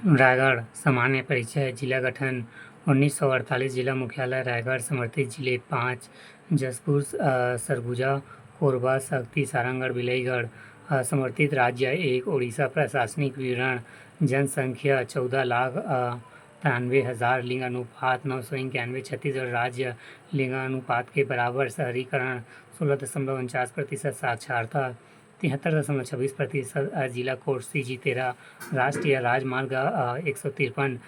रायगढ़ सामान्य परिचय। जिला गठन 1948। जिला मुख्यालय रायगढ़। समर्थित जिले 5 जसपुर, सरगुजा, कोरबा, शक्ति, सारंगगढ़, बिलाईगढ़। समर्थित राज्य 1 उड़ीसा। प्रशासनिक विवरण। जनसंख्या 14,93,000। लिंग अनुपात 991। छत्तीसगढ़ राज्य लिंग अनुपात के बराबर। शहरीकरण 16.49%। साक्षरता 73.26%। जिला कोड CG 13। राष्ट्रीय राजमार्ग 153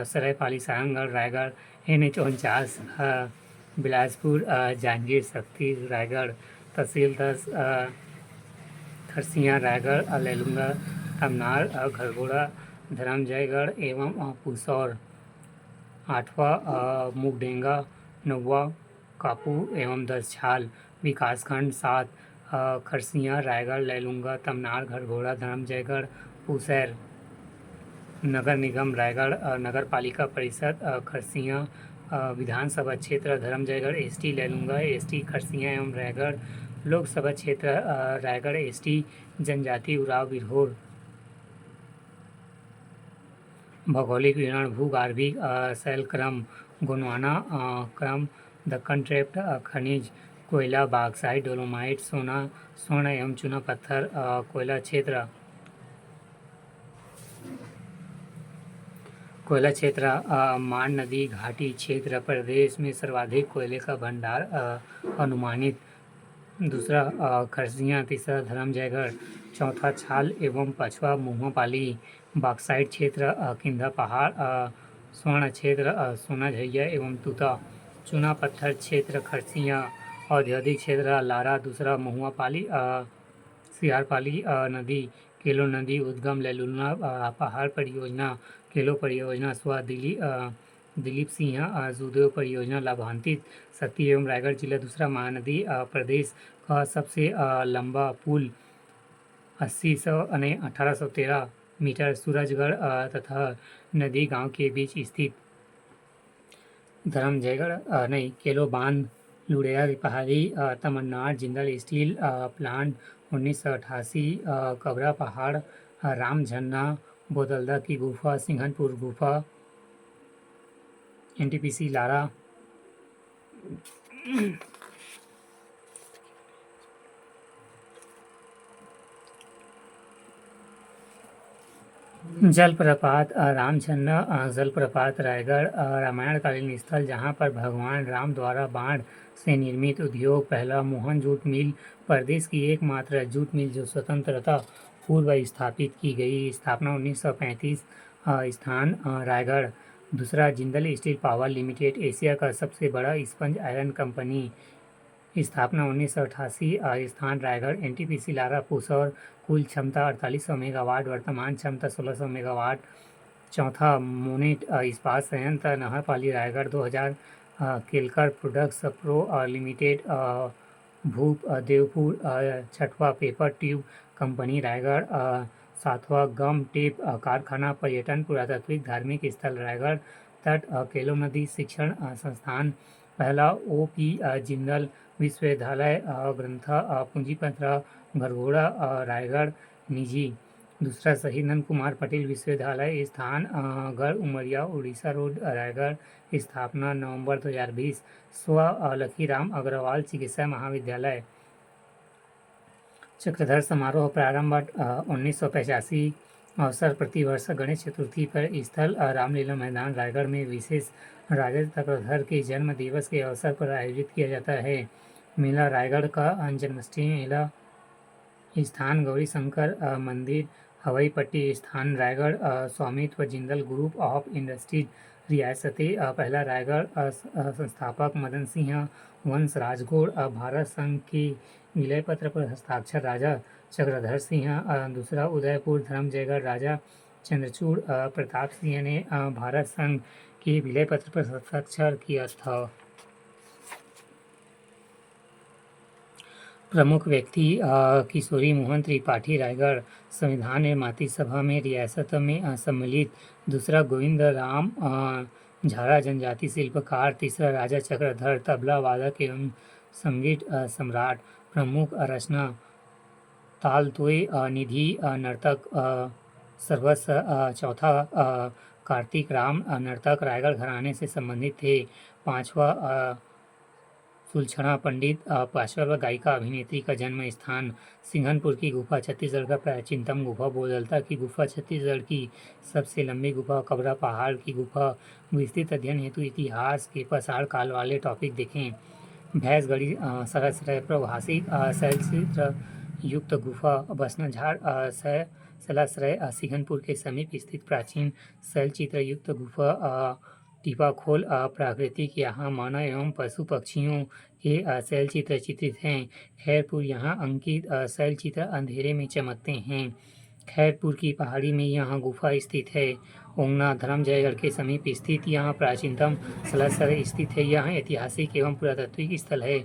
सरायपाली सारंगगढ़ रायगढ़। NH 49 बिलासपुर जांजगीर शक्ति रायगढ़। तहसील 10 खरसिया रायगढ़ लैलूंगा तमनार घरघोड़ा धरमजयगढ़ एवं पुसौर। 8वां मुगडेंगा 9वां कापू एवं 10 छाल। विकासखंड 7 खरसिया रायगढ़ लैलूंगा तमनार घरघोड़ा धरमजयगढ़ पुसैर। नगर निगम रायगढ़। नगर पालिका परिषद खरसिया। विधानसभा क्षेत्र धरमजयगढ़ ST लैलूंगा ST खरसिया एवं रायगढ़। लोकसभा क्षेत्र रायगढ़ ST जनजाति उराव बिरहोर। भौगोलिक विवरण। भूगर्भिक शैलक्रम गोंडवाना क्रम दक्कन ट्रैप्ट खनिज कोयला बॉक्साइट डोलोमाइट सोना स्वर्ण एवं चूना पत्थर कोयला क्षेत्र मान नदी घाटी क्षेत्र। प्रदेश में सर्वाधिक कोयले का भंडार अनुमानित। दूसरा खरसिया। तीसरा धरमजयगढ़। चौथा छाल एवं 5वां मुंगपाली। बॉक्साइट क्षेत्र किंधा पहाड़। स्वर्ण क्षेत्र सोनाझरिया एवं तूता। चूना पत्थर क्षेत्र खरसिया। औद्योगिक क्षेत्र लारा। दूसरा महुआपाली सियारपाली नदी। केलो नदी उद्गम लैलूंगा पहाड़ परियोजना। केलो परियोजना स्व दिलीप सिंह जूदेव परियोजना लाभान्वित। शक्ति एवं रायगढ़ जिला। दूसरा महानदी प्रदेश का सबसे लंबा पुल 1813 मीटर सूरजगढ़ तथा नदी गांव के बीच स्थित। धरमजयगढ़ केलो बांध लुड़ेरा पहाड़ी तमन्नाड जिंदल स्टील प्लांट 1988। कबरा पहाड़ राम झरना बोदलदा की गुफा सिंघनपुर गुफा NTPC लारा। जलप्रपात रामझरना जलप्रपात रायगढ़ रामायणकालीन स्थल जहां पर भगवान राम द्वारा बाण से निर्मित उद्योग। पहला मोहन जूट मिल प्रदेश की एकमात्र जूट मिल जो स्वतंत्रता पूर्व स्थापित की गई। स्थापना 1935। स्थान रायगढ़। दूसरा Jindal steel power limited Asia का सबसे बड़ा स्पंज आयरन कंपनी। स्थापना 1988। स्थान रायगढ़। NTPC Lara Pusaur. कुल क्षमता 4800 मेगावाट। वर्तमान क्षमता 1600 मेगावाट। चौथा मोनेट इस्पात संयंत्र नहरपाली रायगढ़ 2000। केलकर प्रोडक्ट्स प्रो लिमिटेड भूप देवपुर। छठवां पेपर ट्यूब कंपनी रायगढ़। सातवां गम टेप कारखाना। पर्यटन पुरातात्विक धार्मिक स्थल रायगढ़ तट केलो नदी। शिक्षण संस्थान पहला OP जिंदल विश्वविद्यालय ग्रंथ पूंजीपत्र घरघोड़ा रायगढ़ निजी। दूसरा शहीद नंद कुमार पटेल विश्वविद्यालय। स्थान गढ़ उमरिया उड़ीसा रोड रायगढ़। स्थापना नवंबर 2020। स्व लखीराम अग्रवाल चिकित्सा महाविद्यालय। चक्रधर समारोह प्रारंभ 1985। अवसर प्रतिवर्ष गणेश चतुर्थी पर स्थल रामलीला मैदान रायगढ़ में विशेष राजा चक्रधर के जन्म दिवस के अवसर पर आयोजित किया जाता है। मेला रायगढ़ का जन्माष्टमी मेला। स्थान गौरी शंकर मंदिर हवाई पट्टी। स्थान रायगढ़। स्वामित्व जिंदल ग्रुप ऑफ इंडस्ट्रीज। रियासतें पहला रायगढ़। संस्थापक मदन सिंह वंश राजगौड़। भारत संघ के विलय पत्र पर हस्ताक्षर राजा चक्रधर सिंह। दूसरा उदयपुर धरमजयगढ़ राजा चंद्रचूड़ प्रताप सिंह ने भारत संघ के विलय पत्र पर हस्ताक्षर किया था। प्रमुख व्यक्ति किशोरी मोहन त्रिपाठी रायगढ़। संविधान निर्माती सभा में रियासत में सम्मिलित। दूसरा गोविंद राम झारा जनजाति शिल्पकार। तीसरा राजा चक्रधर तबला वादक एवं संगीत सम्राट। प्रमुख रचना तालतोय निधि नर्तक सर्वस्व चौथा कार्तिक राम नर्तक रायगढ़ घराने से संबंधित थे। पाँचवा सुलक्षणा पंडित पार्श्व गायिका अभिनेत्री का जन्म स्थान सिंघनपुर की गुफा छत्तीसगढ़ का प्राचीनतम गुफा बोधलता की गुफा छत्तीसगढ़ की सबसे लंबी गुफा कबरा पहाड़ की गुफा। विस्तृत अध्ययन हेतु इतिहास के पसार काल वाले टॉपिक देखें। भैंसगढ़ी सरसराय प्रवासी शैलचित्र युक्त गुफा बसनाझाड़ सलासराय सिंघनपुर के समीप स्थित प्राचीन शैलचित्र युक्त गुफा टीपाखोल प्राकृतिक यहाँ मानव एवं पशु पक्षियों के शैलचित्र चित्रित हैं। खैरपुर यहाँ अंकित शैलचित्र अंधेरे में चमकते हैं। खैरपुर की पहाड़ी में यहाँ गुफा स्थित है। ओंगना धर्मजयगढ़ के समीप स्थित यहाँ प्राचीनतम सलासर स्थित है। यह ऐतिहासिक एवं पुरातात्विक स्थल है।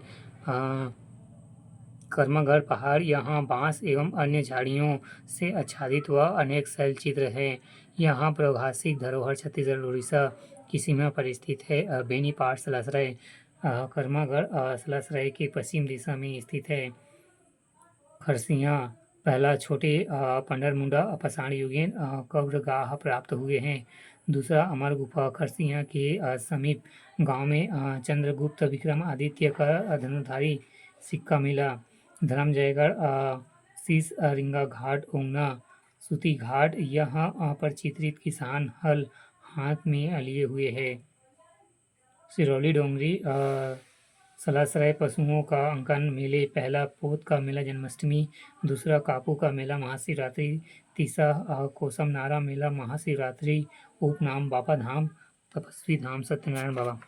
कर्मगढ़ पहाड़ यहाँ बांस एवं अन्य झाड़ियों से आच्छादित व अनेक शैलचित्र हैं। यहाँ प्रभाषिक धरोहर छत्तीसगढ़ उड़ीसा की सीमा पर स्थित है। बेनीपाट सलासराय कर्मगढ़ सलासराय के पश्चिम दिशा में स्थित है। खरसिया पहला छोटे पंडरमुंडा पाषाण युगीन कब्रगाह प्राप्त हुए हैं। दूसरा अमर गुफा खरसिया के समीप गांव में चंद्रगुप्त विक्रमादित्य का धनुर्धारी सिक्का मिला। धर्मजयगढ़ शीश रिंगा घाट ओंगना सूती घाट यहाँ पर चित्रित किसान हल हाथ में लिए हुए है। सिरौली डोंगरी सलासराय पशुओं का अंकन मेले पहला पोत का मेला जन्माष्टमी, दूसरा कापू का मेला महाशिवरात्रि, तीसरा कोसम नारा मेला महाशिवरात्रि। उपनाम बाबा धाम तपस्वी धाम सत्यनारायण बाबा।